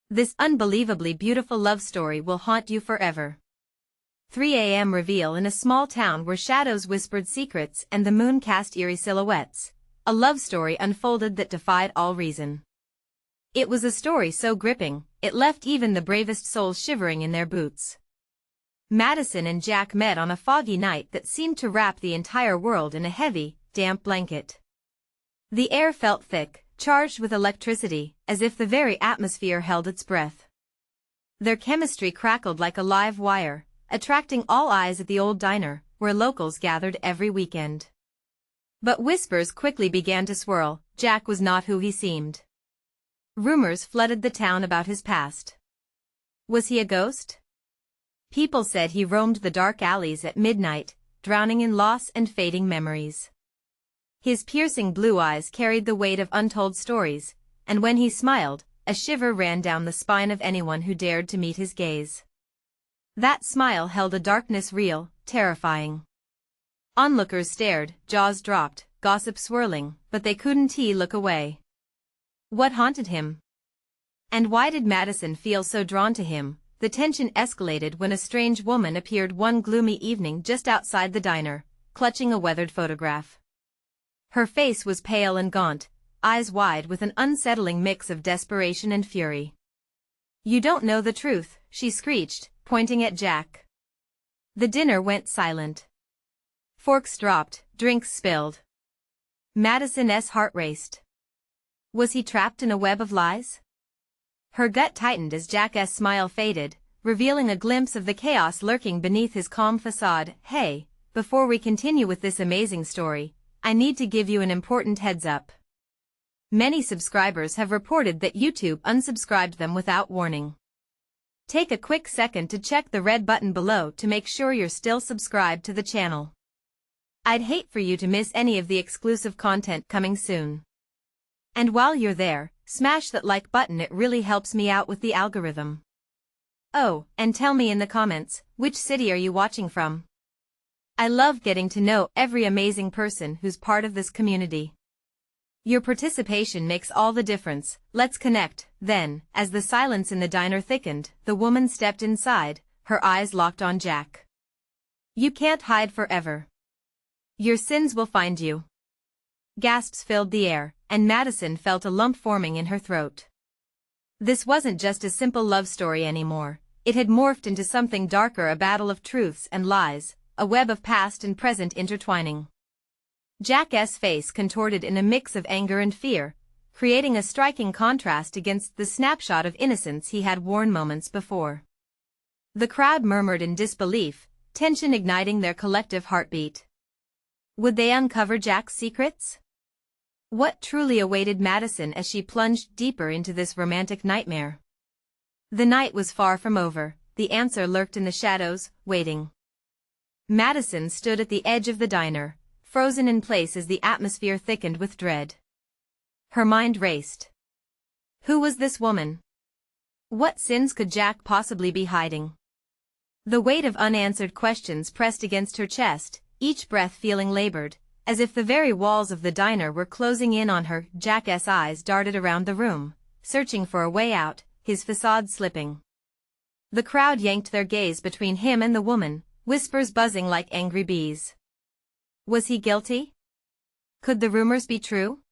This unbelievably beautiful love story will haunt you forever. 3 a.m. reveal in a small town where shadows whispered secrets and the moon cast eerie silhouettes. A love story unfolded that defied all reason. It was a story so gripping, it left even the bravest souls shivering in their boots. Madison and Jack met on a foggy night that seemed to wrap the entire world in a heavy, damp blanket. The air felt thick, charged with electricity, as if the very atmosphere held its breath. Their chemistry crackled like a live wire, attracting all eyes at the old diner, where locals gathered every weekend. But whispers quickly began to swirl. Jack was not who he seemed. Rumors flooded the town about his past. Was he a ghost? People said he roamed the dark alleys at midnight, drowning in loss and fading memories. His piercing blue eyes carried the weight of untold stories, and when he smiled, a shiver ran down the spine of anyone who dared to meet his gaze. That smile held a darkness real, terrifying. Onlookers stared, jaws dropped, gossip swirling, but they couldn't look away. What haunted him? And why did Madison feel so drawn to him? The tension escalated when a strange woman appeared one gloomy evening just outside the diner, clutching a weathered photograph. Her face was pale and gaunt, eyes wide with an unsettling mix of desperation and fury. "You don't know the truth," she screeched, pointing at Jack. The dinner went silent. Forks dropped, drinks spilled. Madison's heart raced. Was he trapped in a web of lies? Her gut tightened as Jack's smile faded, revealing a glimpse of the chaos lurking beneath his calm facade. "Hey, before we continue with this amazing story, I need to give you an important heads up. Many subscribers have reported that YouTube unsubscribed them without warning. Take a quick second to check the red button below to make sure you're still subscribed to the channel. I'd hate for you to miss any of the exclusive content coming soon. And while you're there, smash that like button, it really helps me out with the algorithm. Oh, and tell me in the comments, which city are you watching from? I love getting to know every amazing person who's part of this community. Your participation makes all the difference. Let's connect." Then, as the silence in the diner thickened, the woman stepped inside, her eyes locked on Jack. "You can't hide forever. Your sins will find you." Gasps filled the air, and Madison felt a lump forming in her throat. This wasn't just a simple love story anymore. It had morphed into something darker, a battle of truths and lies, a web of past and present intertwining. Jack's face contorted in a mix of anger and fear, creating a striking contrast against the snapshot of innocence he had worn moments before. The crowd murmured in disbelief, tension igniting their collective heartbeat. Would they uncover Jack's secrets? What truly awaited Madison as she plunged deeper into this romantic nightmare? The night was far from over. The answer lurked in the shadows, waiting. Madison stood at the edge of the diner, frozen in place as the atmosphere thickened with dread. Her mind raced. Who was this woman? What sins could Jack possibly be hiding? The weight of unanswered questions pressed against her chest, each breath feeling labored, as if the very walls of the diner were closing in on her. Jack's eyes darted around the room, searching for a way out, his facade slipping. The crowd yanked their gaze between him and the woman, whispers buzzing like angry bees. Was he guilty? Could the rumors be true?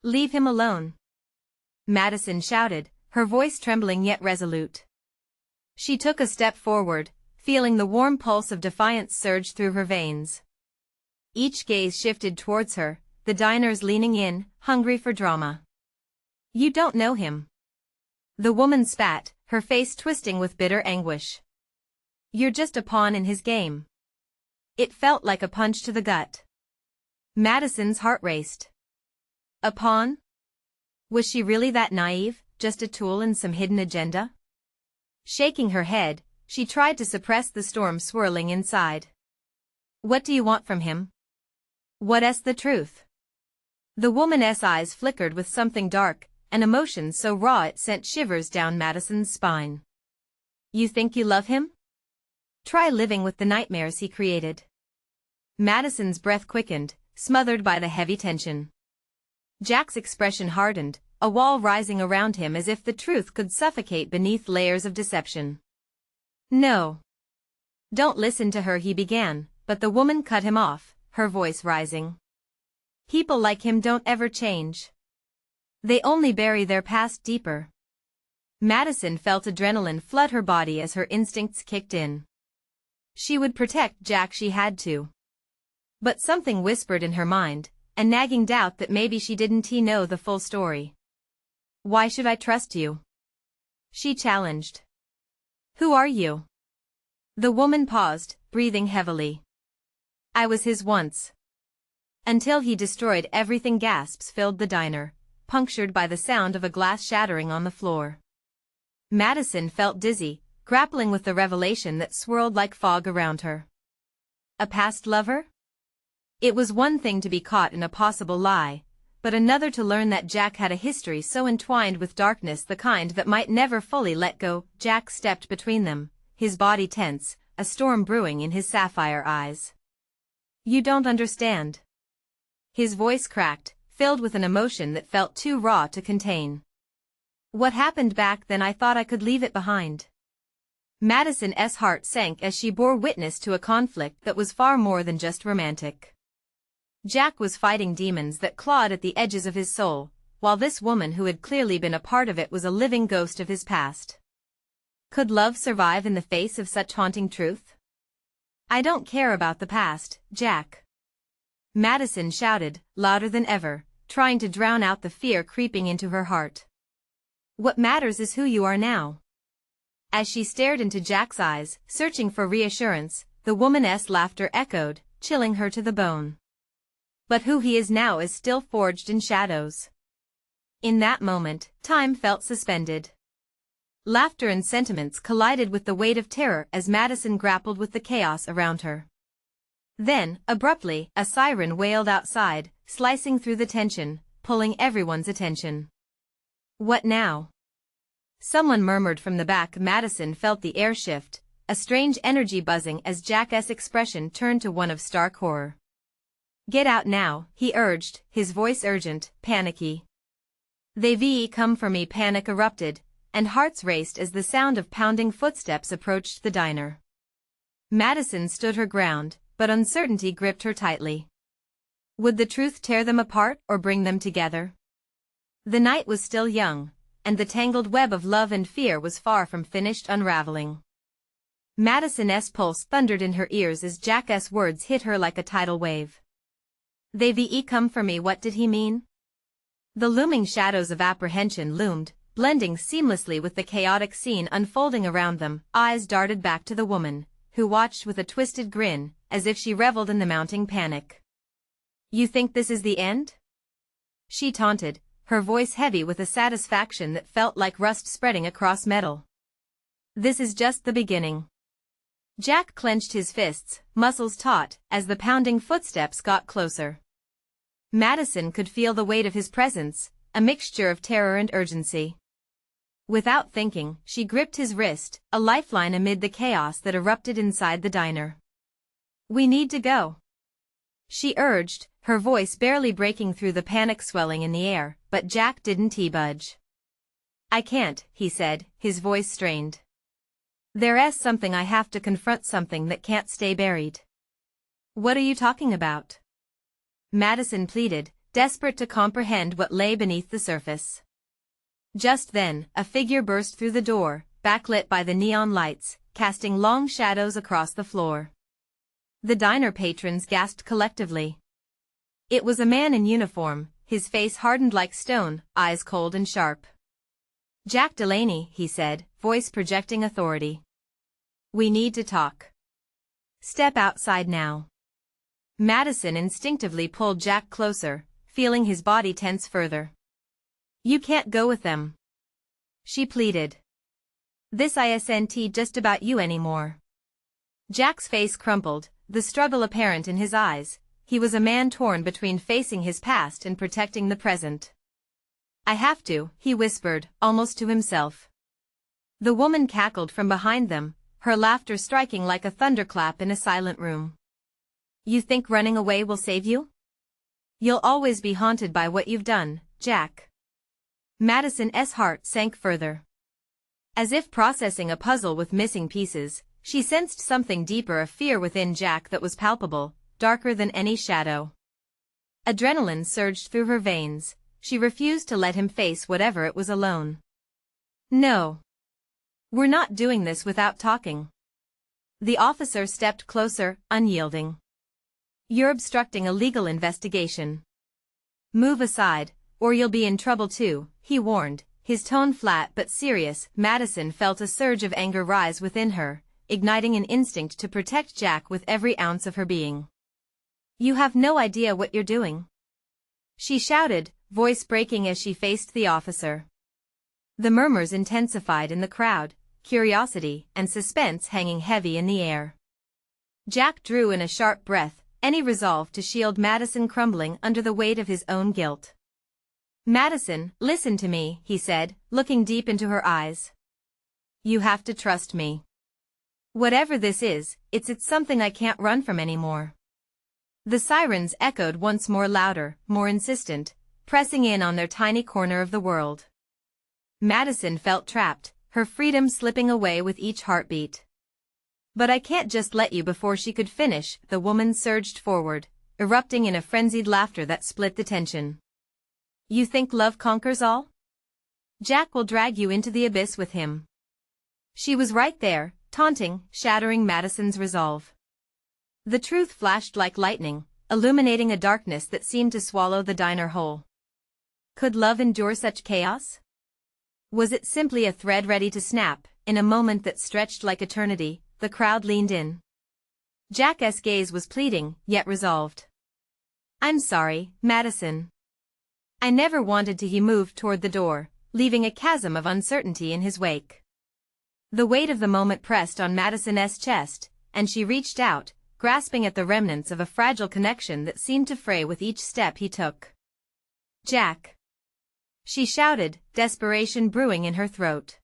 "Leave him alone," Madison shouted, her voice trembling yet resolute. She took a step forward, feeling the warm pulse of defiance surge through her veins. Each gaze shifted towards her, the diners leaning in, hungry for drama. "You don't know him." The woman spat, her face twisting with bitter anguish. "You're just a pawn in his game." It felt like a punch to the gut. Madison's heart raced. A pawn? Was she really that naive, just a tool in some hidden agenda? Shaking her head, she tried to suppress the storm swirling inside. "What do you want from him? What's the truth?" The woman's eyes flickered with something dark, an emotion so raw it sent shivers down Madison's spine. "You think you love him? Try living with the nightmares he created." Madison's breath quickened, smothered by the heavy tension. Jack's expression hardened, a wall rising around him as if the truth could suffocate beneath layers of deception. "No. Don't listen to her," he began, but the woman cut him off, her voice rising. "People like him don't ever change. They only bury their past deeper." Madison felt adrenaline flood her body as her instincts kicked in. She would protect Jack, she had to. But something whispered in her mind, a nagging doubt that maybe she didn't know the full story. "Why should I trust you?" she challenged. "Who are you?" The woman paused, breathing heavily. "I was his once. Until he destroyed everything." Gasps filled the diner, punctured by the sound of a glass shattering on the floor. Madison felt dizzy, grappling with the revelation that swirled like fog around her. A past lover? It was one thing to be caught in a possible lie, but another to learn that Jack had a history so entwined with darkness, the kind that might never fully let go. Jack stepped between them, his body tense, a storm brewing in his sapphire eyes. "You don't understand." His voice cracked, filled with an emotion that felt too raw to contain. "What happened back then, I thought I could leave it behind." Madison's heart sank as she bore witness to a conflict that was far more than just romantic. Jack was fighting demons that clawed at the edges of his soul, while this woman who had clearly been a part of it was a living ghost of his past. Could love survive in the face of such haunting truth? "I don't care about the past, Jack," Madison shouted, louder than ever, trying to drown out the fear creeping into her heart. "What matters is who you are now." As she stared into Jack's eyes, searching for reassurance, the woman's laughter echoed, chilling her to the bone. "But who he is now is still forged in shadows." In that moment, time felt suspended. Laughter and sentiments collided with the weight of terror as Madison grappled with the chaos around her. Then, abruptly, a siren wailed outside, slicing through the tension, pulling everyone's attention. "What now?" someone murmured from the back. Madison felt the air shift, a strange energy buzzing as Jack's expression turned to one of stark horror. "Get out now," he urged, his voice urgent, panicky. "They've come for me." Panic erupted, and hearts raced as the sound of pounding footsteps approached the diner. Madison stood her ground, but uncertainty gripped her tightly. Would the truth tear them apart or bring them together? The night was still young, and the tangled web of love and fear was far from finished unraveling. Madison's pulse thundered in her ears as Jack's words hit her like a tidal wave. "They've come for me." What did he mean? The looming shadows of apprehension loomed, blending seamlessly with the chaotic scene unfolding around them. Eyes darted back to the woman, who watched with a twisted grin, as if she reveled in the mounting panic. "You think this is the end?" she taunted, her voice heavy with a satisfaction that felt like rust spreading across metal. "This is just the beginning." Jack clenched his fists, muscles taut, as the pounding footsteps got closer. Madison could feel the weight of his presence, a mixture of terror and urgency. Without thinking, she gripped his wrist, a lifeline amid the chaos that erupted inside the diner. "We need to go," she urged, her voice barely breaking through the panic swelling in the air, but Jack didn't budge. "I can't," he said, his voice strained. "There's something I have to confront, something that can't stay buried." "What are you talking about?" Madison pleaded, desperate to comprehend what lay beneath the surface. Just then, a figure burst through the door, backlit by the neon lights, casting long shadows across the floor. The diner patrons gasped collectively. It was a man in uniform, his face hardened like stone, eyes cold and sharp. "Jack Delaney," he said, voice projecting authority. "We need to talk. Step outside now." Madison instinctively pulled Jack closer, feeling his body tense further. "You can't go with them," she pleaded. "This isn't just about you anymore." Jack's face crumpled, the struggle apparent in his eyes. He was a man torn between facing his past and protecting the present. "I have to," he whispered, almost to himself. The woman cackled from behind them, her laughter striking like a thunderclap in a silent room. "You think running away will save you? You'll always be haunted by what you've done, Jack." Madison's heart sank further. As if processing a puzzle with missing pieces, she sensed something deeper, a fear within Jack that was palpable, darker than any shadow. Adrenaline surged through her veins. She refused to let him face whatever it was alone. No. We're not doing this without talking. The officer stepped closer, unyielding. You're obstructing a legal investigation. Move aside, or you'll be in trouble too, he warned, his tone flat but serious. Madison felt a surge of anger rise within her, igniting an instinct to protect Jack with every ounce of her being. You have no idea what you're doing, she shouted, voice breaking as she faced the officer. The murmurs intensified in the crowd, curiosity and suspense hanging heavy in the air. Jack drew in a sharp breath, any resolve to shield Madison crumbling under the weight of his own guilt. Madison, listen to me, he said, looking deep into her eyes. You have to trust me. Whatever this is, it's something I can't run from anymore. The sirens echoed once more, louder, more insistent, pressing in on their tiny corner of the world. Madison felt trapped, her freedom slipping away with each heartbeat. But I can't just let you. Before she could finish, the woman surged forward, erupting in a frenzied laughter that split the tension. You think love conquers all? Jack will drag you into the abyss with him. She was right there, taunting, shattering Madison's resolve. The truth flashed like lightning, illuminating a darkness that seemed to swallow the diner whole. Could love endure such chaos? Was it simply a thread ready to snap? In a moment that stretched like eternity, the crowd leaned in. Jack's gaze was pleading, yet resolved. I'm sorry, Madison. I never wanted to. He moved toward the door, leaving a chasm of uncertainty in his wake. The weight of the moment pressed on Madison's chest, and she reached out, grasping at the remnants of a fragile connection that seemed to fray with each step he took. Jack! She shouted, desperation brewing in her throat.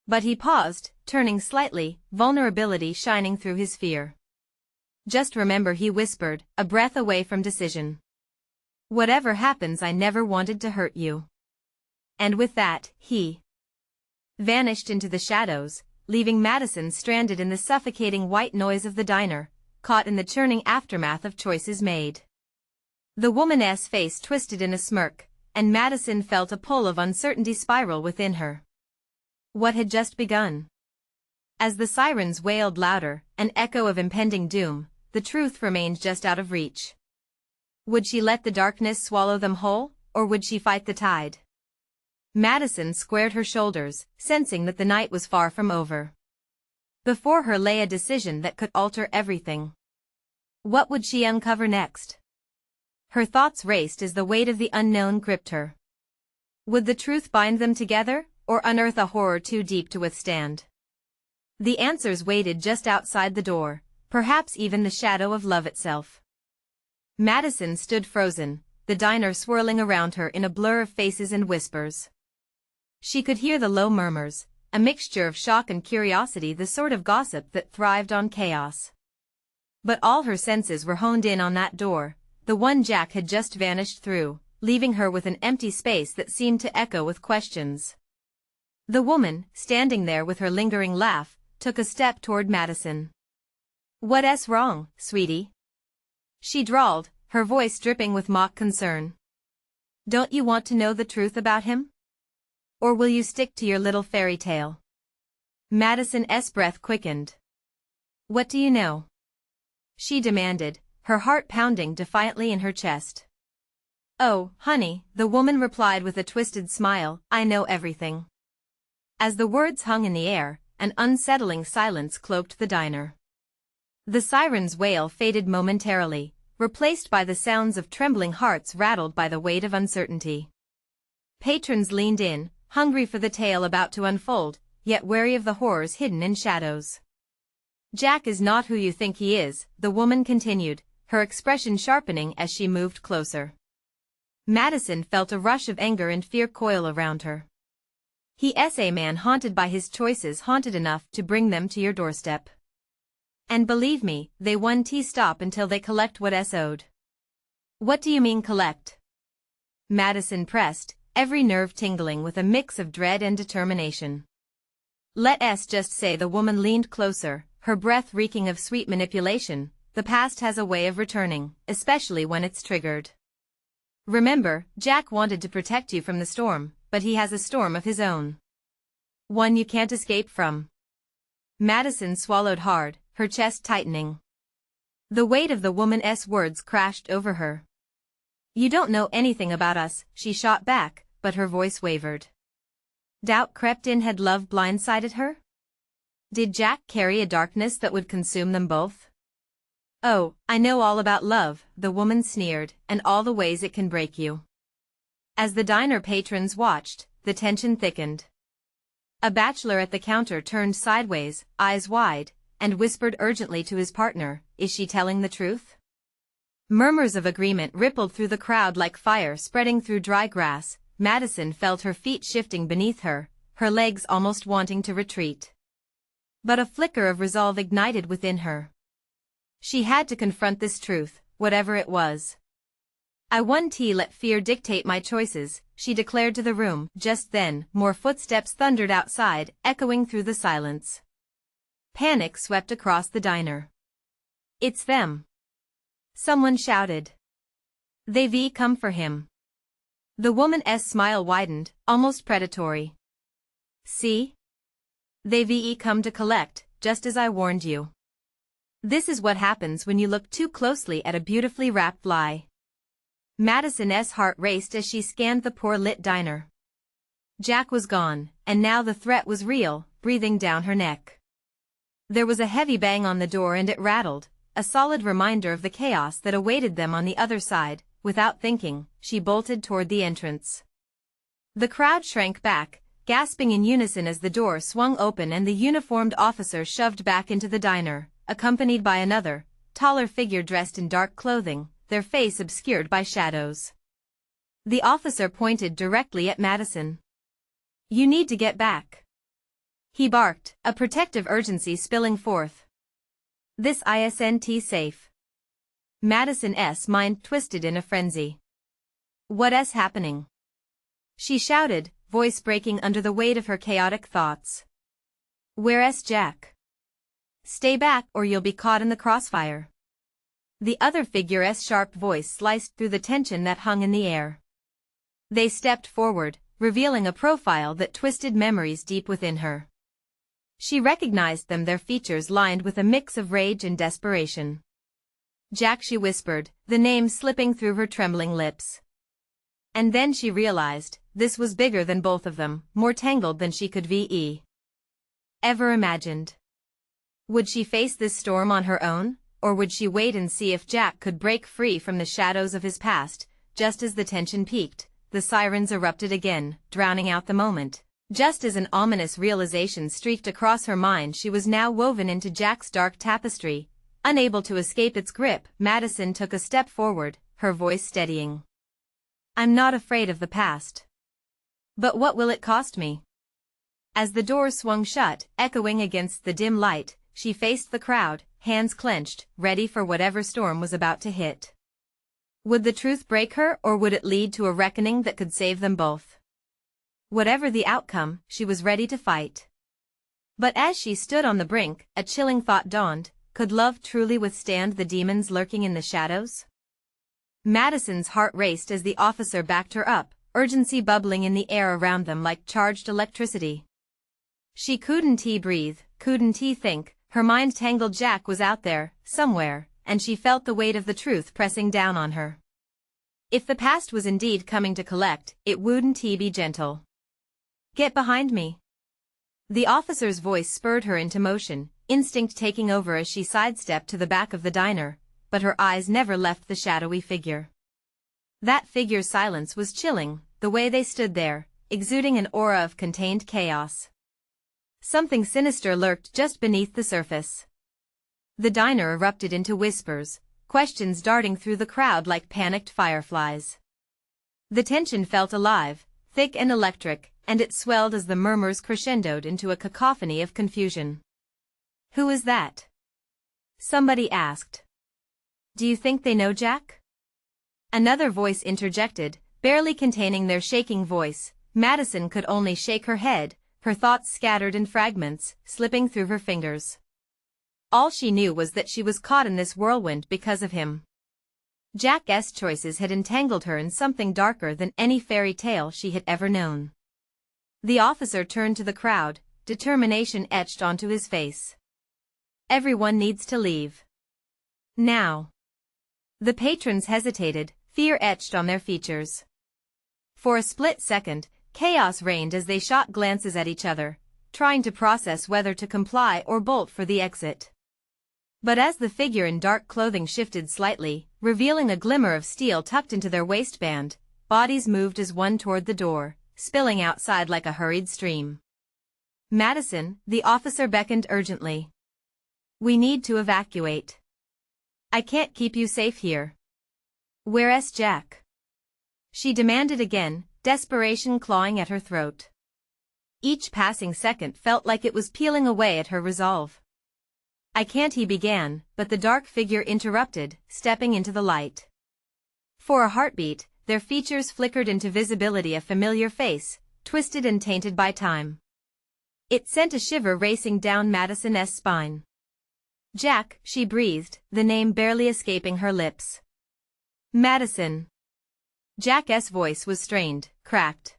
But he paused, turning slightly, vulnerability shining through his fear. Just remember, he whispered, a breath away from decision. Whatever happens, I never wanted to hurt you. And with that, he vanished into the shadows, leaving Madison stranded in the suffocating white noise of the diner, caught in the churning aftermath of choices made. The woman's face twisted in a smirk, and Madison felt a pull of uncertainty spiral within her. What had just begun? As the sirens wailed louder, an echo of impending doom, the truth remained just out of reach. Would she let the darkness swallow them whole, or would she fight the tide? Madison squared her shoulders, sensing that the night was far from over. Before her lay a decision that could alter everything. What would she uncover next? Her thoughts raced as the weight of the unknown gripped her. Would the truth bind them together, or unearth a horror too deep to withstand? The answers waited just outside the door, perhaps even the shadow of love itself. Madison stood frozen, the diner swirling around her in a blur of faces and whispers. She could hear the low murmurs, a mixture of shock and curiosity, the sort of gossip that thrived on chaos. But all her senses were honed in on that door, the one Jack had just vanished through, leaving her with an empty space that seemed to echo with questions. The woman, standing there with her lingering laugh, took a step toward Madison. What's wrong, sweetie? She drawled, her voice dripping with mock concern. Don't you want to know the truth about him? Or will you stick to your little fairy tale? Madison's breath quickened. What do you know? She demanded, her heart pounding defiantly in her chest. Oh, honey, the woman replied with a twisted smile, I know everything. As the words hung in the air, an unsettling silence cloaked the diner. The siren's wail faded momentarily, replaced by the sounds of trembling hearts rattled by the weight of uncertainty. Patrons leaned in, hungry for the tale about to unfold, yet wary of the horrors hidden in shadows. Jack is not who you think he is, the woman continued, her expression sharpening as she moved closer. Madison felt a rush of anger and fear coil around her. He's a man haunted by his choices, haunted enough to bring them to your doorstep. And believe me, they won't stop until they collect what's owed. What do you mean collect? Madison pressed, every nerve tingling with a mix of dread and determination. Let's just say the woman leaned closer, her breath reeking of sweet manipulation. The past has a way of returning, especially when it's triggered. Remember, Jack wanted to protect you from the storm, but he has a storm of his own. One you can't escape from. Madison swallowed hard, her chest tightening. The weight of the woman's words crashed over her. You don't know anything about us, she shot back, but her voice wavered. Doubt crept in. Had love blindsided her? Did Jack carry a darkness that would consume them both? Oh, I know all about love, the woman sneered, and all the ways it can break you. As the diner patrons watched, the tension thickened. A bachelor at the counter turned sideways, eyes wide, and whispered urgently to his partner, "Is she telling the truth?" Murmurs of agreement rippled through the crowd like fire spreading through dry grass. Madison felt her feet shifting beneath her, her legs almost wanting to retreat. But a flicker of resolve ignited within her. She had to confront this truth, whatever it was. "I won't let fear dictate my choices," she declared to the room. Just then, more footsteps thundered outside, echoing through the silence. Panic swept across the diner. "It's them!" someone shouted. "They've come for him." The woman's smile widened, almost predatory. "See? They've come to collect, just as I warned you. This is what happens when you look too closely at a beautifully wrapped lie." Madison's heart raced as she scanned the poor-lit diner. Jack was gone, and now the threat was real, breathing down her neck. There was a heavy bang on the door and it rattled, a solid reminder of the chaos that awaited them on the other side. Without thinking, she bolted toward the entrance. The crowd shrank back, gasping in unison as the door swung open and the uniformed officer shoved back into the diner, accompanied by another, taller figure dressed in dark clothing, their face obscured by shadows. The officer pointed directly at Madison. "You need to get back," he barked, a protective urgency spilling forth. "This isn't safe." Madison's mind twisted in a frenzy. "What's happening?" she shouted, voice breaking under the weight of her chaotic thoughts. "Where's Jack? Stay back or you'll be caught in the crossfire." The other figure's sharp voice sliced through the tension that hung in the air. They stepped forward, revealing a profile that twisted memories deep within her. She recognized them, their features lined with a mix of rage and desperation. "Jack," she whispered, the name slipping through her trembling lips. And then she realized, this was bigger than both of them, more tangled than she could ever imagined. Would she face this storm on her own, or would she wait and see if Jack could break free from the shadows of his past? Just as the tension peaked, the sirens erupted again, drowning out the moment. Just as an ominous realization streaked across her mind, she was now woven into Jack's dark tapestry. Unable to escape its grip, Madison took a step forward, her voice steadying. "I'm not afraid of the past. But what will it cost me?" As the door swung shut, echoing against the dim light, she faced the crowd, hands clenched, ready for whatever storm was about to hit. Would the truth break her, or would it lead to a reckoning that could save them both? Whatever the outcome, she was ready to fight. But as she stood on the brink, a chilling thought dawned. Could love truly withstand the demons lurking in the shadows? Madison's heart raced as the officer backed her up, urgency bubbling in the air around them like charged electricity. She couldn't breathe, couldn't think, her mind tangled. Jack was out there, somewhere, and she felt the weight of the truth pressing down on her. If the past was indeed coming to collect, it wouldn't be gentle. "Get behind me." The officer's voice spurred her into motion, instinct taking over as she sidestepped to the back of the diner, but her eyes never left the shadowy figure. That figure's silence was chilling, the way they stood there, exuding an aura of contained chaos. Something sinister lurked just beneath the surface. The diner erupted into whispers, questions darting through the crowd like panicked fireflies. The tension felt alive, thick and electric, and it swelled as the murmurs crescendoed into a cacophony of confusion. "Who is that?" somebody asked. "Do you think they know Jack?" Another voice interjected, Barely containing their shaking voice, Madison could only shake her head, her thoughts scattered in fragments, slipping through her fingers. All she knew was that she was caught in this whirlwind because of him. Jack's choices had entangled her in something darker than any fairy tale she had ever known. The officer turned to the crowd, determination etched onto his face. Everyone needs to leave. Now. The patrons hesitated, fear etched on their features. For a split second, chaos reigned as they shot glances at each other, trying to process whether to comply or bolt for the exit. But as the figure in dark clothing shifted slightly, revealing a glimmer of steel tucked into their waistband, bodies moved as one toward the door, spilling outside like a hurried stream. Madison, the officer beckoned urgently. We need to evacuate. I can't keep you safe here. Where's Jack? She demanded again, desperation clawing at her throat. Each passing second felt like it was peeling away at her resolve. I can't, he began, but the dark figure interrupted, stepping into the light. For a heartbeat, their features flickered into visibility, a familiar face, twisted and tainted by time. It sent a shiver racing down Madison's spine. Jack, she breathed, the name barely escaping her lips. Madison. Jack's voice was strained, cracked.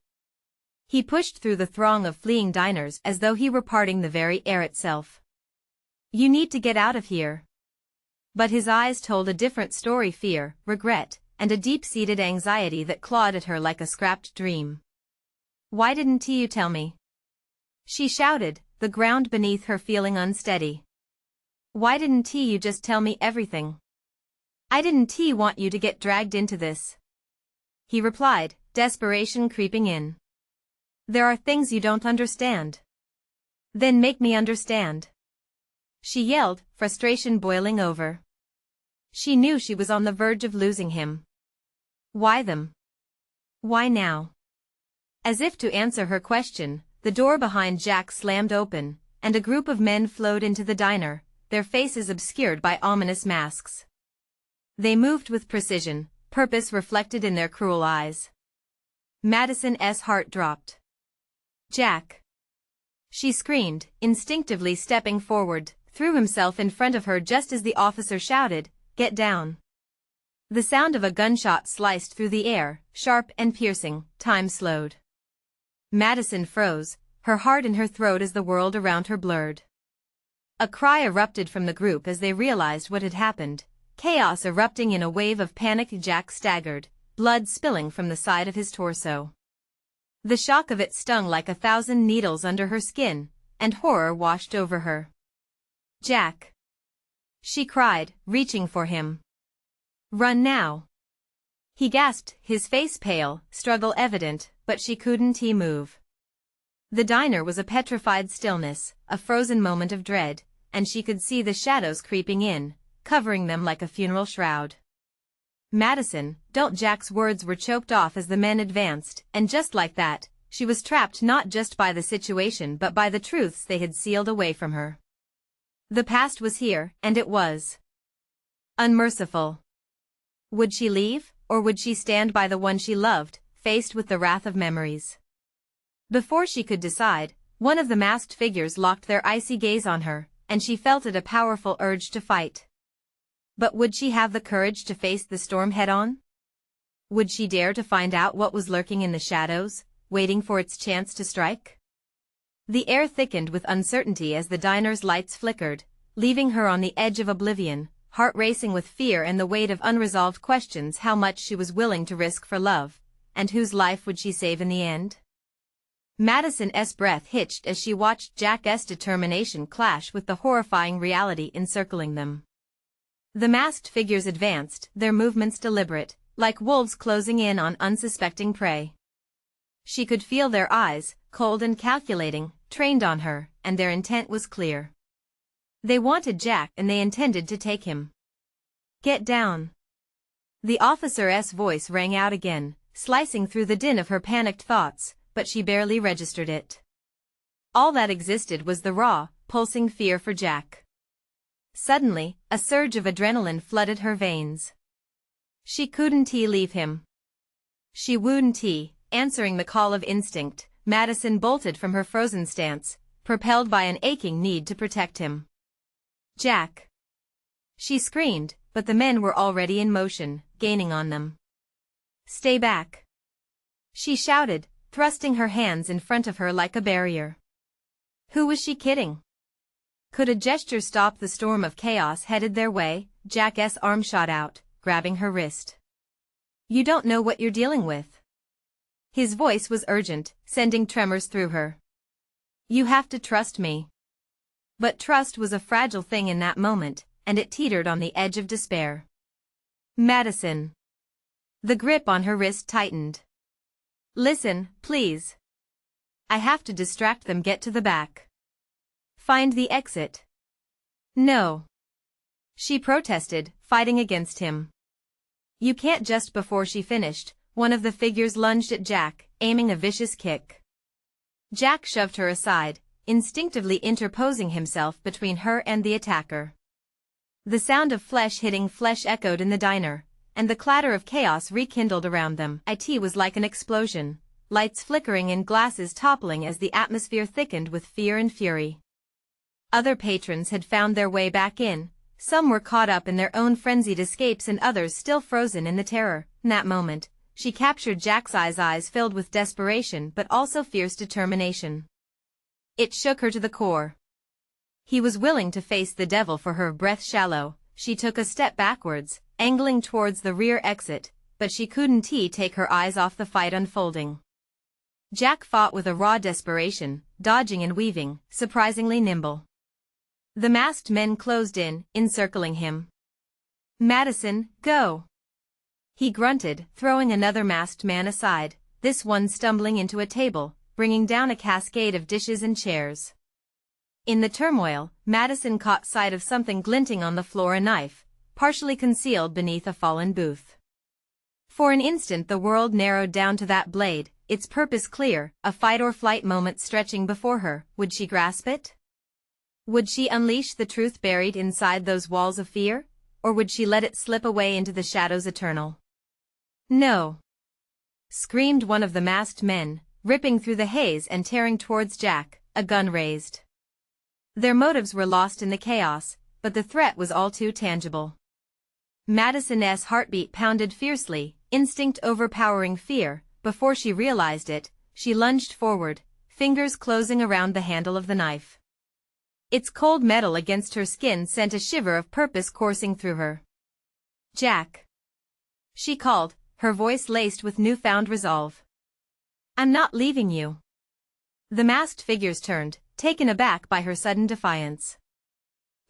He pushed through the throng of fleeing diners as though he were parting the very air itself. You need to get out of here. But his eyes told a different story, fear, regret, and a deep-seated anxiety that clawed at her like a scrapped dream. Why didn't you tell me? She shouted, the ground beneath her feeling unsteady. Why didn't you just tell me everything? I didn't want you to get dragged into this. He replied, desperation creeping in. There are things you don't understand. Then make me understand. She yelled, frustration boiling over. She knew she was on the verge of losing him. Why them? Why now? As if to answer her question, the door behind Jack slammed open, and a group of men flowed into the diner, their faces obscured by ominous masks. They moved with precision, purpose reflected in their cruel eyes. Madison's heart dropped. Jack! She screamed, instinctively stepping forward, threw himself in front of her just as the officer shouted, get down. The sound of a gunshot sliced through the air, sharp and piercing, time slowed. Madison froze, her heart in her throat as the world around her blurred. A cry erupted from the group as they realized what had happened, chaos erupting in a wave of panic. Jack staggered, blood spilling from the side of his torso. The shock of it stung like 1,000 needles under her skin, and horror washed over her. Jack! She cried, reaching for him. Run now! He gasped, his face pale, struggle evident, but she couldn't move. The diner was a petrified stillness, a frozen moment of dread, and she could see the shadows creeping in, covering them like a funeral shroud. Madison, don't! Jack's words were choked off as the men advanced, and just like that, she was trapped not just by the situation but by the truths they had sealed away from her. The past was here, and it was unmerciful. Would she leave, or would she stand by the one she loved, faced with the wrath of memories? Before she could decide, one of the masked figures locked their icy gaze on her, and she felt it a powerful urge to fight. But would she have the courage to face the storm head-on? Would she dare to find out what was lurking in the shadows, waiting for its chance to strike? The air thickened with uncertainty as the diner's lights flickered, leaving her on the edge of oblivion, heart racing with fear and the weight of unresolved questions. How much she was willing to risk for love, and whose life would she save in the end? Madison's breath hitched as she watched Jack's determination clash with the horrifying reality encircling them. The masked figures advanced, their movements deliberate, like wolves closing in on unsuspecting prey. She could feel their eyes, cold and calculating, trained on her, and their intent was clear. They wanted Jack and they intended to take him. Get down! The officer's voice rang out again, slicing through the din of her panicked thoughts, but she barely registered it. All that existed was the raw, pulsing fear for Jack. Suddenly, a surge of adrenaline flooded her veins. She couldn't leave him. She wouldn't, answering the call of instinct. Madison bolted from her frozen stance, propelled by an aching need to protect him. "Jack!" She screamed, but the men were already in motion, gaining on them. "Stay back!" she shouted, thrusting her hands in front of her like a barrier. Who was she kidding? Could a gesture stop the storm of chaos headed their way? Jack's arm shot out, grabbing her wrist. "You don't know what you're dealing with." His voice was urgent, sending tremors through her. "You have to trust me." But trust was a fragile thing in that moment, and it teetered on the edge of despair. "Madison." The grip on her wrist tightened. "Listen, please. I have to distract them. Get to the back. Find the exit." "No." She protested, fighting against him. "You can't." Just before she finished, one of the figures lunged at Jack, aiming a vicious kick. Jack shoved her aside, instinctively interposing himself between her and the attacker. The sound of flesh hitting flesh echoed in the diner, and the clatter of chaos rekindled around them. It was like an explosion, lights flickering and glasses toppling as the atmosphere thickened with fear and fury. Other patrons had found their way back in, some were caught up in their own frenzied escapes and others still frozen in the terror. In that moment, she captured Jack's eyes filled with desperation but also fierce determination. It shook her to the core. He was willing to face the devil for her. Breath shallow, she took a step backwards, angling towards the rear exit, but she couldn't take her eyes off the fight unfolding. Jack fought with a raw desperation, dodging and weaving, surprisingly nimble. The masked men closed in, encircling him. "Madison, go!" he grunted, throwing another masked man aside, this one stumbling into a table, bringing down a cascade of dishes and chairs. In the turmoil, Madison caught sight of something glinting on the floor, a knife, partially concealed beneath a fallen booth. For an instant the world narrowed down to that blade, its purpose clear, a fight-or-flight moment stretching before her. Would she grasp it? Would she unleash the truth buried inside those walls of fear, or would she let it slip away into the shadows eternal? "No!" screamed one of the masked men, ripping through the haze and tearing towards Jack, a gun raised. Their motives were lost in the chaos, but the threat was all too tangible. Madison's heartbeat pounded fiercely, instinct overpowering fear. Before she realized it, she lunged forward, fingers closing around the handle of the knife. Its cold metal against her skin sent a shiver of purpose coursing through her. "Jack!" she called, her voice laced with newfound resolve. "I'm not leaving you." The masked figures turned, taken aback by her sudden defiance.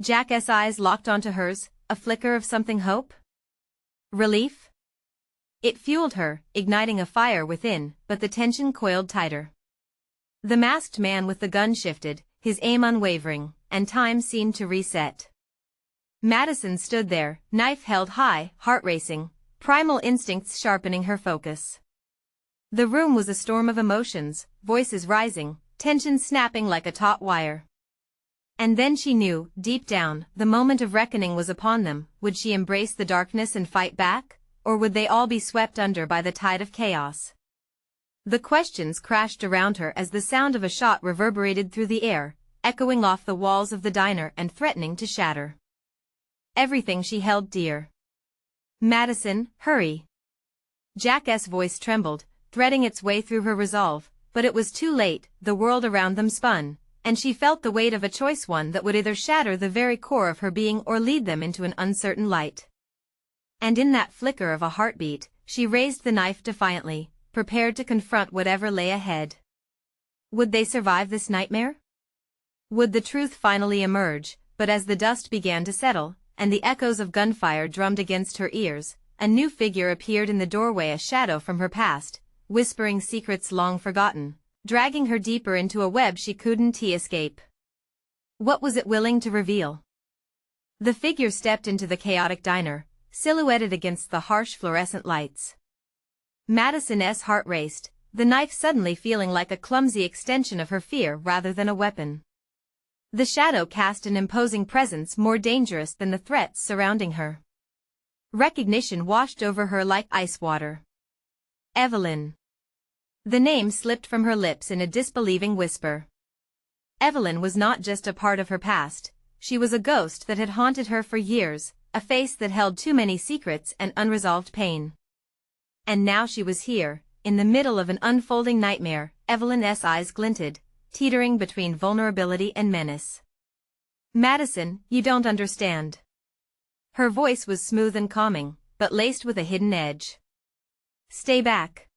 Jack's eyes locked onto hers, a flicker of something hope? Relief? It fueled her, igniting a fire within, but the tension coiled tighter. The masked man with the gun shifted, his aim unwavering, and time seemed to reset. Madison stood there, knife held high, heart racing, primal instincts sharpening her focus. The room was a storm of emotions, voices rising, tension snapping like a taut wire. And then she knew, deep down, the moment of reckoning was upon them. Would she embrace the darkness and fight back, or would they all be swept under by the tide of chaos? The questions crashed around her as the sound of a shot reverberated through the air, echoing off the walls of the diner and threatening to shatter everything she held dear. "Madison, hurry!" Jack's voice trembled, threading its way through her resolve, but it was too late. The world around them spun, and she felt the weight of a choice, one that would either shatter the very core of her being or lead them into an uncertain light. And in that flicker of a heartbeat, she raised the knife defiantly, prepared to confront whatever lay ahead. Would they survive this nightmare? Would the truth finally emerge? But as the dust began to settle, and the echoes of gunfire drummed against her ears, a new figure appeared in the doorway, a shadow from her past, whispering secrets long forgotten, dragging her deeper into a web she couldn't escape. What was it willing to reveal? The figure stepped into the chaotic diner, silhouetted against the harsh fluorescent lights. Madison's heart raced, the knife suddenly feeling like a clumsy extension of her fear rather than a weapon. The shadow cast an imposing presence more dangerous than the threats surrounding her. Recognition washed over her like ice water. Evelyn. The name slipped from her lips in a disbelieving whisper. Evelyn was not just a part of her past, she was a ghost that had haunted her for years, a face that held too many secrets and unresolved pain. And now she was here, in the middle of an unfolding nightmare. Evelyn's eyes glinted, teetering between vulnerability and menace. Madison, you don't understand. Her voice was smooth and calming, but laced with a hidden edge. Stay back.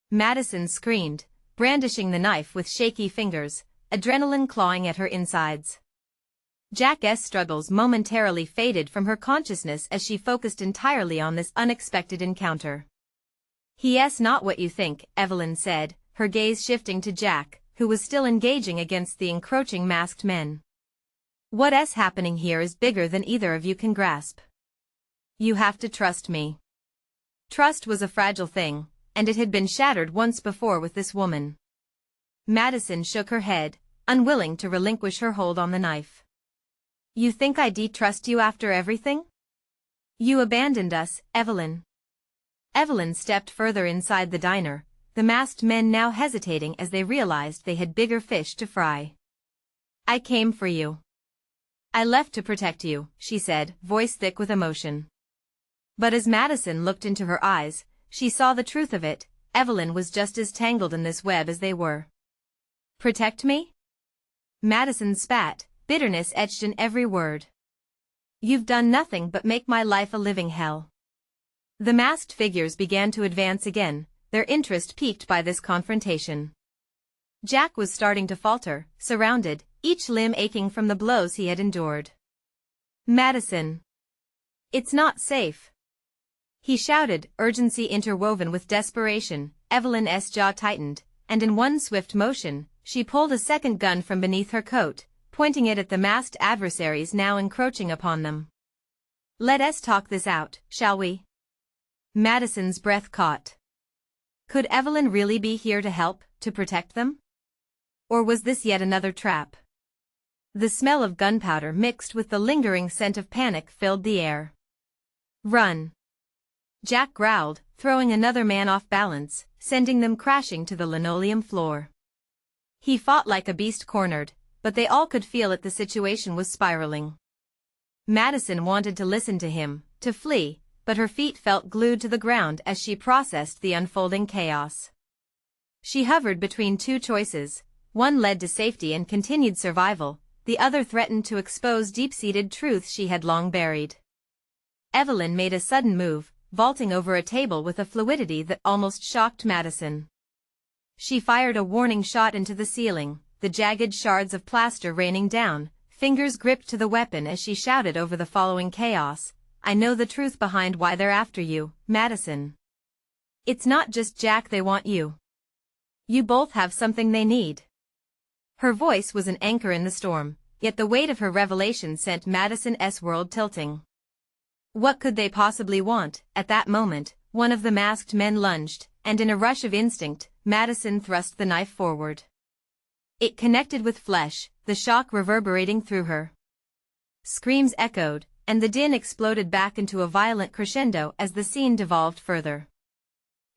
Madison screamed, brandishing the knife with shaky fingers, adrenaline clawing at her insides. Jack's struggles momentarily faded from her consciousness as she focused entirely on this unexpected encounter. He's not what you think, Evelyn said, her gaze shifting to Jack, who was still engaging against the encroaching masked men. What's happening here is bigger than either of you can grasp. You have to trust me. Trust was a fragile thing, and it had been shattered once before with this woman. Madison shook her head, unwilling to relinquish her hold on the knife. You think I'd trust you after everything? You abandoned us, Evelyn. Evelyn stepped further inside the diner, the masked men now hesitating as they realized they had bigger fish to fry. I came for you. I left to protect you, she said, voice thick with emotion. But as Madison looked into her eyes, she saw the truth of it. Evelyn was just as tangled in this web as they were. Protect me? Madison spat, bitterness etched in every word. You've done nothing but make my life a living hell. The masked figures began to advance again, their interest piqued by this confrontation. Jack was starting to falter, surrounded, each limb aching from the blows he had endured. Madison. It's not safe. He shouted, urgency interwoven with desperation. Evelyn's jaw tightened, and in one swift motion, she pulled a second gun from beneath her coat, pointing it at the masked adversaries now encroaching upon them. Let's talk this out, shall we? Madison's breath caught. Could Evelyn really be here to help, to protect them? Or was this yet another trap? The smell of gunpowder mixed with the lingering scent of panic filled the air. Run! Jack growled, throwing another man off balance, sending them crashing to the linoleum floor. He fought like a beast cornered, but they all could feel it. The situation was spiraling. Madison wanted to listen to him, to flee, but her feet felt glued to the ground as she processed the unfolding chaos. She hovered between two choices. One led to safety and continued survival, the other threatened to expose deep-seated truths she had long buried. Evelyn made a sudden move, vaulting over a table with a fluidity that almost shocked Madison. She fired a warning shot into the ceiling, the jagged shards of plaster raining down, fingers gripped to the weapon as she shouted over the following chaos. I know the truth behind why they're after you, Madison. It's not just Jack they want you. You both have something they need. Her voice was an anchor in the storm, yet the weight of her revelation sent Madison's world tilting. What could they possibly want? At that moment, one of the masked men lunged, and in a rush of instinct, Madison thrust the knife forward. It connected with flesh, the shock reverberating through her. Screams echoed, and the din exploded back into a violent crescendo as the scene devolved further.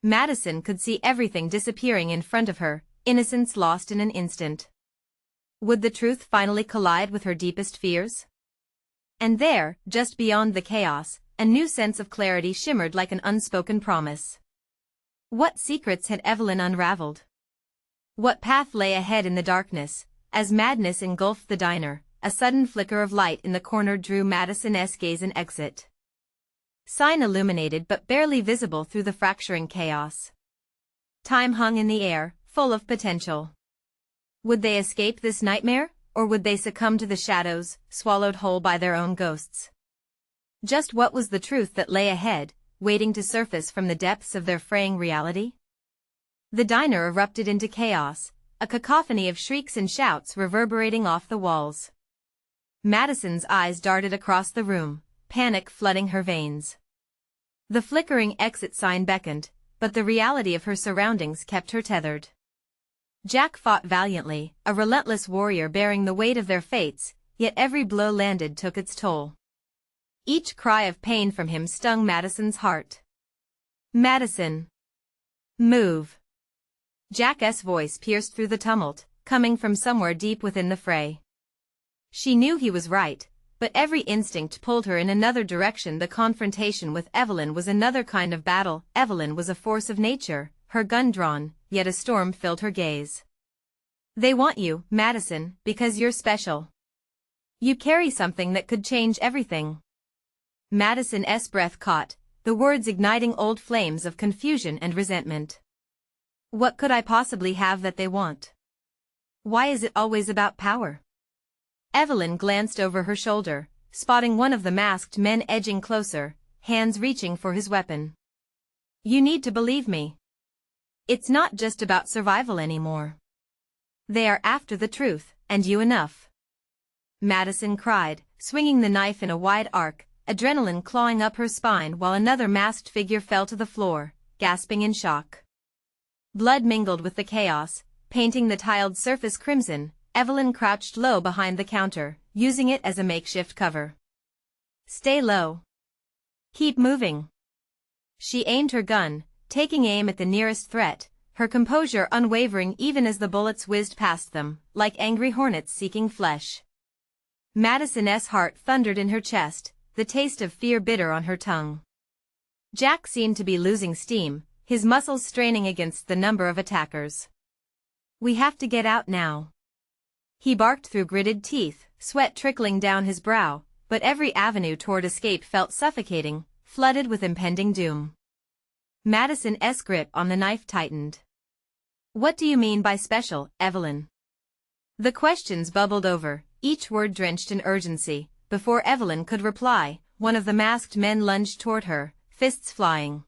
Madison could see everything disappearing in front of her, innocence lost in an instant. Would the truth finally collide with her deepest fears? And there, just beyond the chaos, a new sense of clarity shimmered like an unspoken promise. What secrets had Evelyn unraveled? What path lay ahead in the darkness? As madness engulfed the diner, a sudden flicker of light in the corner drew Madison's gaze and exit. Sign illuminated but barely visible through the fracturing chaos. Time hung in the air, full of potential. Would they escape this nightmare, or would they succumb to the shadows, swallowed whole by their own ghosts? Just what was the truth that lay ahead, waiting to surface from the depths of their fraying reality? The diner erupted into chaos, a cacophony of shrieks and shouts reverberating off the walls. Madison's eyes darted across the room, panic flooding her veins. The flickering exit sign beckoned, but the reality of her surroundings kept her tethered. Jack fought valiantly, a relentless warrior bearing the weight of their fates, yet every blow landed took its toll. Each cry of pain from him stung Madison's heart. Madison! Move. Jack's voice pierced through the tumult, coming from somewhere deep within the fray. She knew he was right, but every instinct pulled her in another direction. The confrontation with Evelyn was another kind of battle. Evelyn was a force of nature, her gun drawn, yet a storm filled her gaze. They want you, Madison, because you're special. You carry something that could change everything. Madison's breath caught, the words igniting old flames of confusion and resentment. What could I possibly have that they want? Why is it always about power? Evelyn glanced over her shoulder, spotting one of the masked men edging closer, hands reaching for his weapon. You need to believe me. It's not just about survival anymore. They are after the truth, and you enough. Madison cried, swinging the knife in a wide arc, adrenaline clawing up her spine while another masked figure fell to the floor, gasping in shock. Blood mingled with the chaos, painting the tiled surface crimson. Evelyn crouched low behind the counter, using it as a makeshift cover. Stay low. Keep moving. She aimed her gun, taking aim at the nearest threat, her composure unwavering even as the bullets whizzed past them, like angry hornets seeking flesh. Madison's heart thundered in her chest, the taste of fear bitter on her tongue. Jack seemed to be losing steam, his muscles straining against the number of attackers. We have to get out now. He barked through gritted teeth, sweat trickling down his brow, but every avenue toward escape felt suffocating, flooded with impending doom. Madison's grip on the knife tightened. What do you mean by special, Evelyn? The questions bubbled over, each word drenched in urgency. Before Evelyn could reply, one of the masked men lunged toward her, fists flying.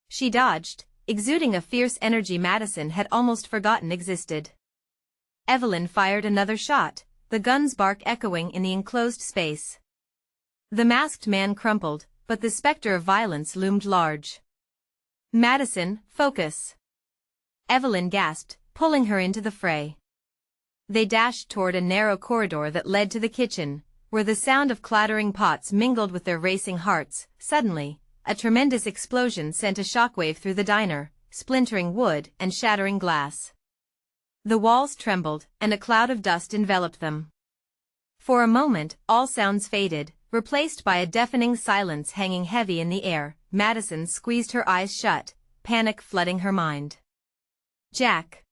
She dodged, exuding a fierce energy Madison had almost forgotten existed. Evelyn fired another shot, the gun's bark echoing in the enclosed space. The masked man crumpled, but the specter of violence loomed large. Madison, focus. Evelyn gasped, pulling her into the fray. They dashed toward a narrow corridor that led to the kitchen, where the sound of clattering pots mingled with their racing hearts. Suddenly, a tremendous explosion sent a shockwave through the diner, splintering wood and shattering glass. The walls trembled, and a cloud of dust enveloped them. For a moment, all sounds faded, replaced by a deafening silence hanging heavy in the air. Madison squeezed her eyes shut, panic flooding her mind. Jack!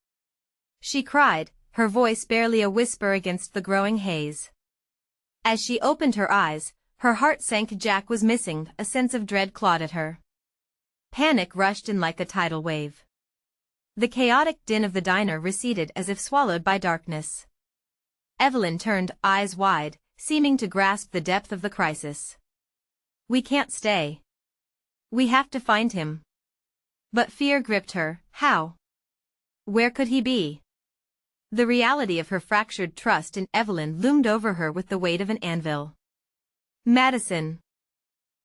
She cried, her voice barely a whisper against the growing haze. As she opened her eyes, her heart sank. Jack was missing. A sense of dread clawed at her. Panic rushed in like a tidal wave. The chaotic din of the diner receded as if swallowed by darkness. Evelyn turned, eyes wide, seeming to grasp the depth of the crisis. We can't stay. We have to find him. But fear gripped her. How? Where could he be? The reality of her fractured trust in Evelyn loomed over her with the weight of an anvil. Madison.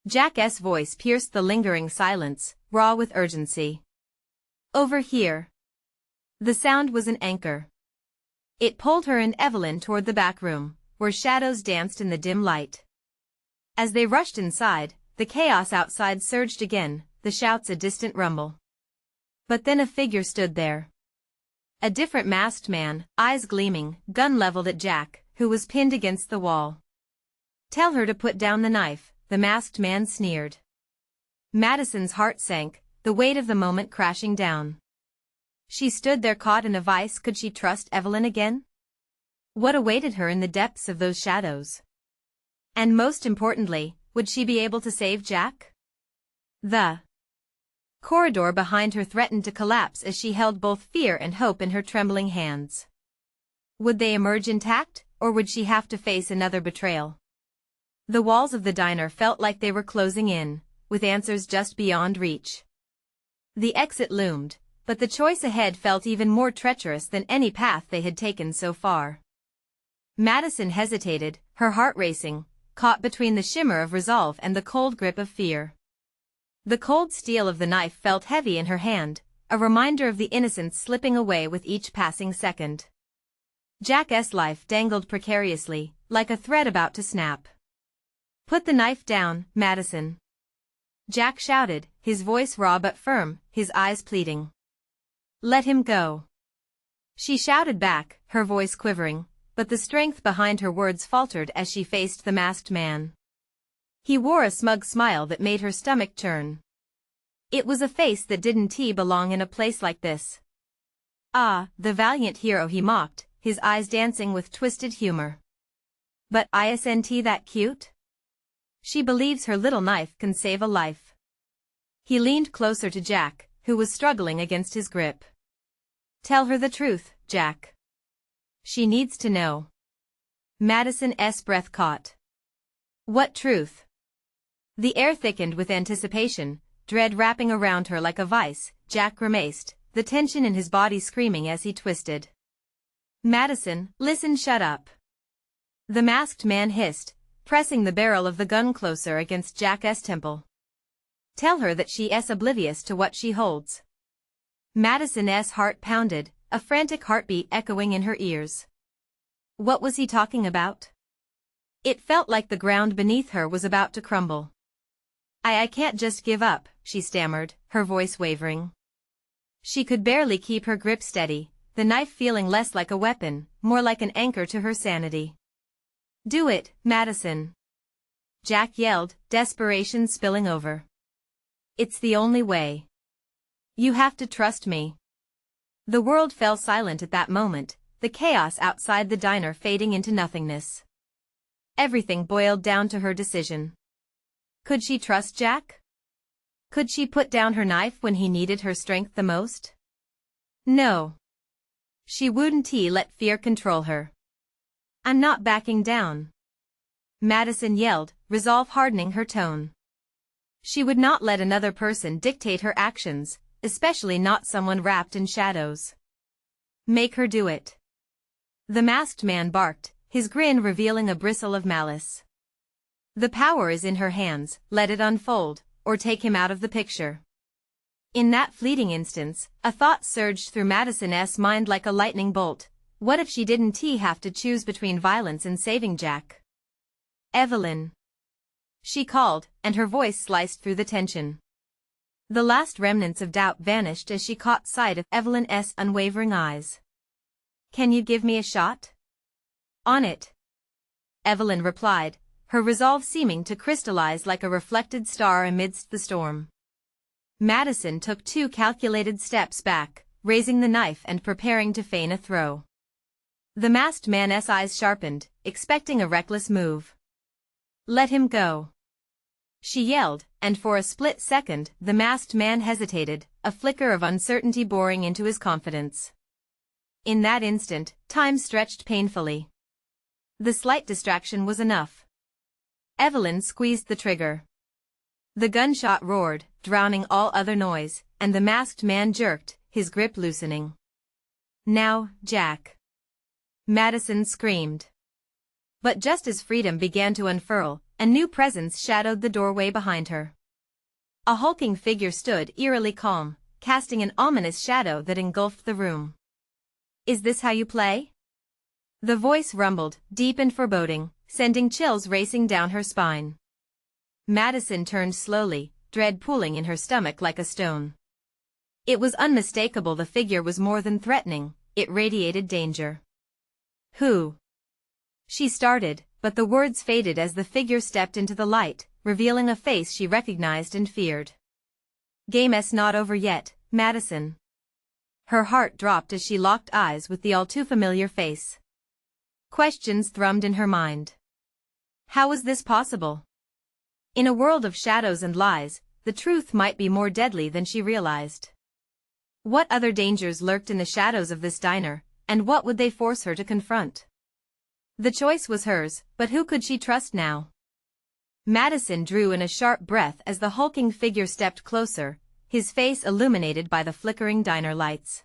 Jack's voice pierced the lingering silence, raw with urgency. Over here. The sound was an anchor. It pulled her and Evelyn toward the back room, where shadows danced in the dim light. As they rushed inside, the chaos outside surged again, the shouts a distant rumble. But then a figure stood there. A different masked man, eyes gleaming, gun leveled at Jack, who was pinned against the wall. Tell her to put down the knife, the masked man sneered. Madison's heart sank, the weight of the moment crashing down. She stood there caught in a vice. Could she trust Evelyn again? What awaited her in the depths of those shadows? And most importantly, would she be able to save Jack? The corridor behind her threatened to collapse as she held both fear and hope in her trembling hands. Would they emerge intact, or would she have to face another betrayal? The walls of the diner felt like they were closing in, with answers just beyond reach. The exit loomed, but the choice ahead felt even more treacherous than any path they had taken so far. Madison hesitated, her heart racing, caught between the shimmer of resolve and the cold grip of fear. The cold steel of the knife felt heavy in her hand, a reminder of the innocence slipping away with each passing second. Jack's life dangled precariously, like a thread about to snap. Put the knife down, Madison. Jack shouted, his voice raw but firm, his eyes pleading. Let him go. She shouted back, her voice quivering, but the strength behind her words faltered as she faced the masked man. He wore a smug smile that made her stomach churn. It was a face that didn't belong in a place like this. Ah, the valiant hero, he mocked, his eyes dancing with twisted humor. But isn't that cute? She believes her little knife can save a life. He leaned closer to Jack, who was struggling against his grip. Tell her the truth, Jack. She needs to know. Madison's breath caught. What truth? The air thickened with anticipation, dread wrapping around her like a vice. Jack grimaced, the tension in his body screaming as he twisted. Madison, listen, shut up. The masked man hissed, pressing the barrel of the gun closer against Jack's temple. Tell her that she's oblivious to what she holds. Madison's heart pounded, a frantic heartbeat echoing in her ears. What was he talking about? It felt like the ground beneath her was about to crumble. I can't just give up, she stammered, her voice wavering. She could barely keep her grip steady, the knife feeling less like a weapon, more like an anchor to her sanity. Do it, Madison. Jack yelled, desperation spilling over. It's the only way. You have to trust me. The world fell silent at that moment, the chaos outside the diner fading into nothingness. Everything boiled down to her decision. Could she trust Jack? Could she put down her knife when he needed her strength the most? No. She wouldn't let fear control her. I'm not backing down. Madison yelled, resolve hardening her tone. She would not let another person dictate her actions, especially not someone wrapped in shadows. Make her do it. The masked man barked, his grin revealing a bristle of malice. The power is in her hands, let it unfold, or take him out of the picture. In that fleeting instance, a thought surged through Madison's mind like a lightning bolt. What if she didn't have to choose between violence and saving Jack? Evelyn. She called, and her voice sliced through the tension. The last remnants of doubt vanished as she caught sight of Evelyn's unwavering eyes. Can you give me a shot? On it. Evelyn replied, her resolve seeming to crystallize like a reflected star amidst the storm. Madison took 2 calculated steps back, raising the knife and preparing to feign a throw. The masked man's eyes sharpened, expecting a reckless move. Let him go. She yelled, and for a split second, the masked man hesitated, a flicker of uncertainty boring into his confidence. In that instant, time stretched painfully. The slight distraction was enough. Evelyn squeezed the trigger. The gunshot roared, drowning all other noise, and the masked man jerked, his grip loosening. Now, Jack. Madison screamed. But just as freedom began to unfurl, a new presence shadowed the doorway behind her. A hulking figure stood eerily calm, casting an ominous shadow that engulfed the room. Is this how you play? The voice rumbled, deep and foreboding, sending chills racing down her spine. Madison turned slowly, dread pooling in her stomach like a stone. It was unmistakable. The figure was more than threatening, it radiated danger. Who? She started, but the words faded as the figure stepped into the light, revealing a face she recognized and feared. Game's not over yet, Madison. Her heart dropped as she locked eyes with the all-too-familiar face. Questions thrummed in her mind. How was this possible? In a world of shadows and lies, the truth might be more deadly than she realized. What other dangers lurked in the shadows of this diner, and what would they force her to confront? The choice was hers, but who could she trust now? Madison drew in a sharp breath as the hulking figure stepped closer, his face illuminated by the flickering diner lights.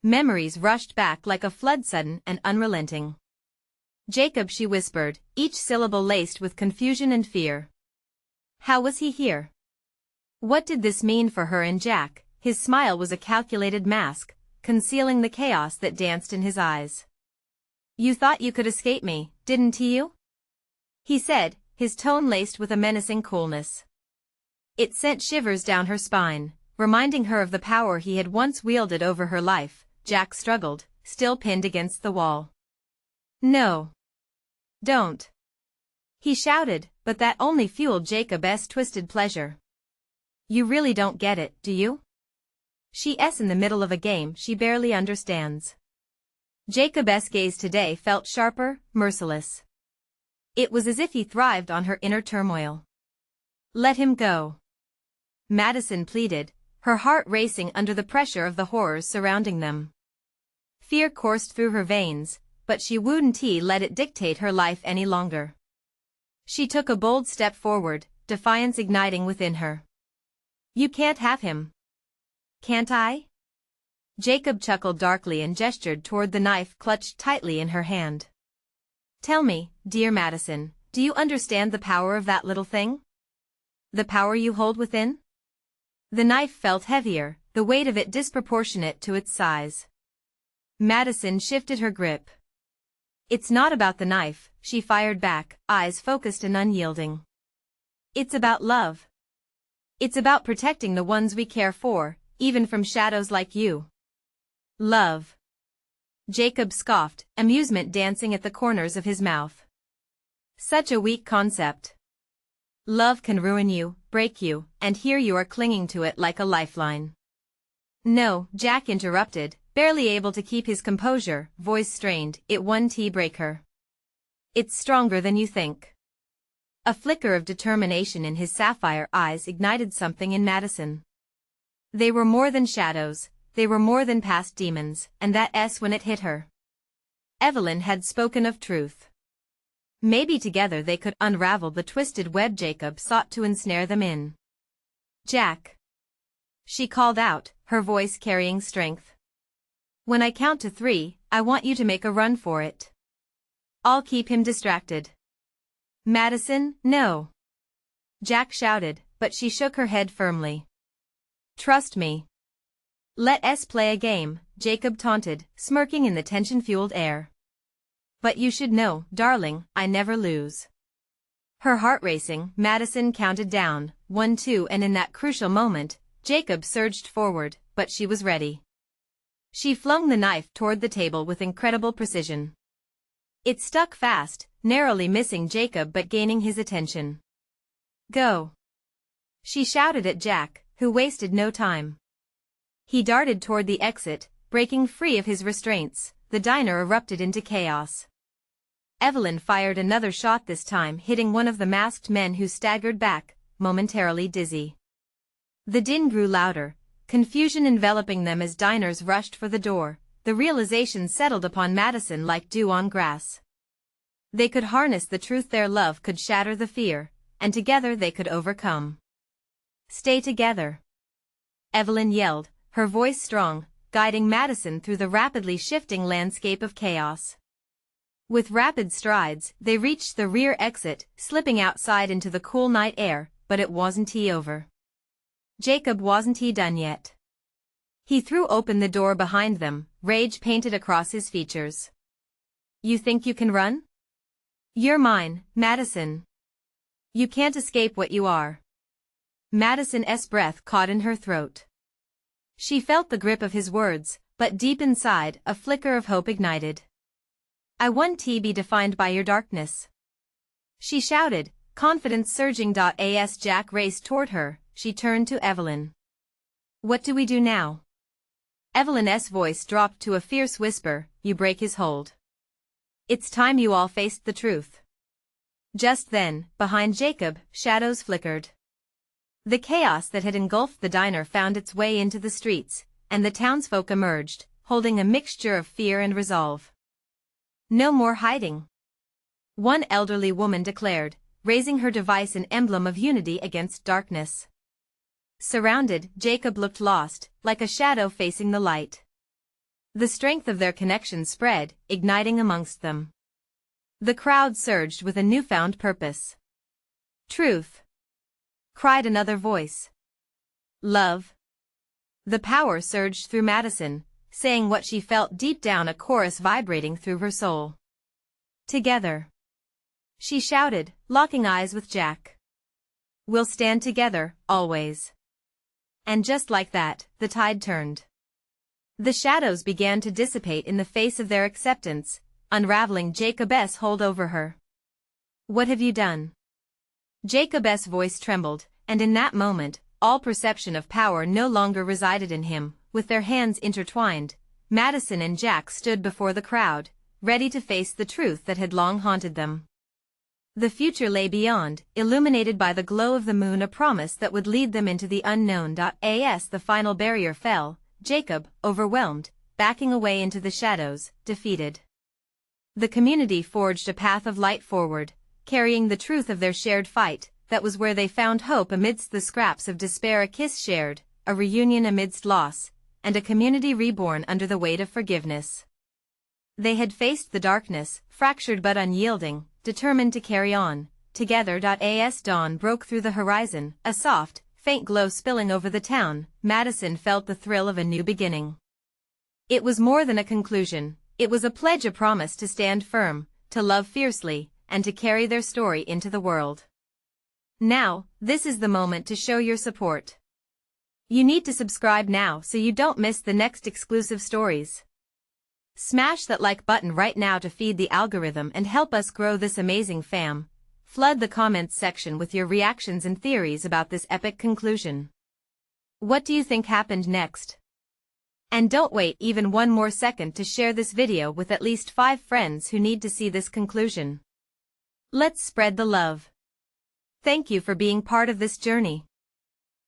Memories rushed back like a flood, sudden and unrelenting. Jacob, she whispered, each syllable laced with confusion and fear. How was he here? What did this mean for her and Jack? His smile was a calculated mask, concealing the chaos that danced in his eyes. You thought you could escape me, didn't you? He said, his tone laced with a menacing coolness. It sent shivers down her spine, reminding her of the power he had once wielded over her life. Jack struggled, still pinned against the wall. "No. Don't," he shouted, but that only fueled Jacob's twisted pleasure. "You really don't get it, do you? She's in the middle of a game she barely understands." Jacob's gaze today felt sharper, merciless. It was as if he thrived on her inner turmoil. "Let him go," Madison pleaded, her heart racing under the pressure of the horrors surrounding them. Fear coursed through her veins, but she wouldn't let it dictate her life any longer. She took a bold step forward, defiance igniting within her. "You can't have him." "Can't I?" Jacob chuckled darkly and gestured toward the knife clutched tightly in her hand. "Tell me, dear Madison, do you understand the power of that little thing? The power you hold within?" The knife felt heavier, the weight of it disproportionate to its size. Madison shifted her grip. "It's not about the knife," she fired back, eyes focused and unyielding. "It's about love. It's about protecting the ones we care for, even from shadows like you." "Love?" Jacob scoffed, amusement dancing at the corners of his mouth. "Such a weak concept. Love can ruin you, break you, and here you are clinging to it like a lifeline." "No," Jack interrupted, barely able to keep his composure, voice strained. "It won't break her. It's stronger than you think." A flicker of determination in his sapphire eyes ignited something in Madison. They were more than shadows, they were more than past demons, and that's when it hit her. Evelyn had spoken of truth. Maybe together they could unravel the twisted web Jacob sought to ensnare them in. "Jack," she called out, her voice carrying strength. "When I count to 3, I want you to make a run for it. I'll keep him distracted." "Madison, no," Jack shouted, but she shook her head firmly. "Trust me." "Let's play a game," Jacob taunted, smirking in the tension-fueled air. "But you should know, darling, I never lose." Her heart racing, Madison counted down, 1, 2, and in that crucial moment, Jacob surged forward, but she was ready. She flung the knife toward the table with incredible precision. It stuck fast, narrowly missing Jacob but gaining his attention. "Go," she shouted at Jack, who wasted no time. He darted toward the exit, breaking free of his restraints. The diner erupted into chaos. Evelyn fired another shot, this time hitting one of the masked men who staggered back, momentarily dizzy. The din grew louder, confusion enveloping them as diners rushed for the door. The realization settled upon Madison like dew on grass. They could harness the truth, their love could shatter the fear, and together they could overcome. "Stay together," Evelyn yelled, her voice strong, guiding Madison through the rapidly shifting landscape of chaos. With rapid strides, they reached the rear exit, slipping outside into the cool night air, but it wasn't over. Jacob wasn't done yet. He threw open the door behind them, rage painted across his features. "You think you can run? You're mine, Madison. You can't escape what you are." Madison's breath caught in her throat. She felt the grip of his words, but deep inside, a flicker of hope ignited. "I won't be defined by your darkness," she shouted, confidence surging. As Jack raced toward her, she turned to Evelyn. "What do we do now?" Evelyn's voice dropped to a fierce whisper. "You break his hold. It's time you all faced the truth." Just then, behind Jacob, shadows flickered. The chaos that had engulfed the diner found its way into the streets, and the townsfolk emerged, holding a mixture of fear and resolve. "No more hiding," one elderly woman declared, raising her device, an emblem of unity against darkness. Surrounded, Jacob looked lost, like a shadow facing the light. The strength of their connection spread, igniting amongst them. The crowd surged with a newfound purpose. "Truth," cried another voice. "Love." The power surged through Madison, saying what she felt deep down, a chorus vibrating through her soul. "Together," she shouted, locking eyes with Jack. We'll stand together, always. And just like that, the tide turned. The shadows began to dissipate in the face of their acceptance, unraveling Jacob's hold over her. What have you done? Jacob's voice trembled, and in that moment, all perception of power no longer resided in him. With their hands intertwined, Madison and Jack stood before the crowd, ready to face the truth that had long haunted them. The future lay beyond, illuminated by the glow of the moon, a promise that would lead them into the unknown. As the final barrier fell, Jacob, overwhelmed, backing away into the shadows, defeated. The community forged a path of light forward, carrying the truth of their shared fight. That was where they found hope amidst the scraps of despair, a kiss shared, a reunion amidst loss, and a community reborn under the weight of forgiveness. They had faced the darkness, fractured but unyielding, determined to carry on, together. As dawn broke through the horizon, a soft, faint glow spilling over the town, Madison felt the thrill of a new beginning. It was more than a conclusion, it was a pledge, a promise to stand firm, to love fiercely, and to carry their story into the world. Now, this is the moment to show your support. You need to subscribe now so you don't miss the next exclusive stories. Smash that like button right now to feed the algorithm and help us grow this amazing fam. Flood the comments section with your reactions and theories about this epic conclusion. What do you think happened next? And don't wait even one more second to share this video with at least 5 friends who need to see this conclusion. Let's spread the love. Thank you for being part of this journey.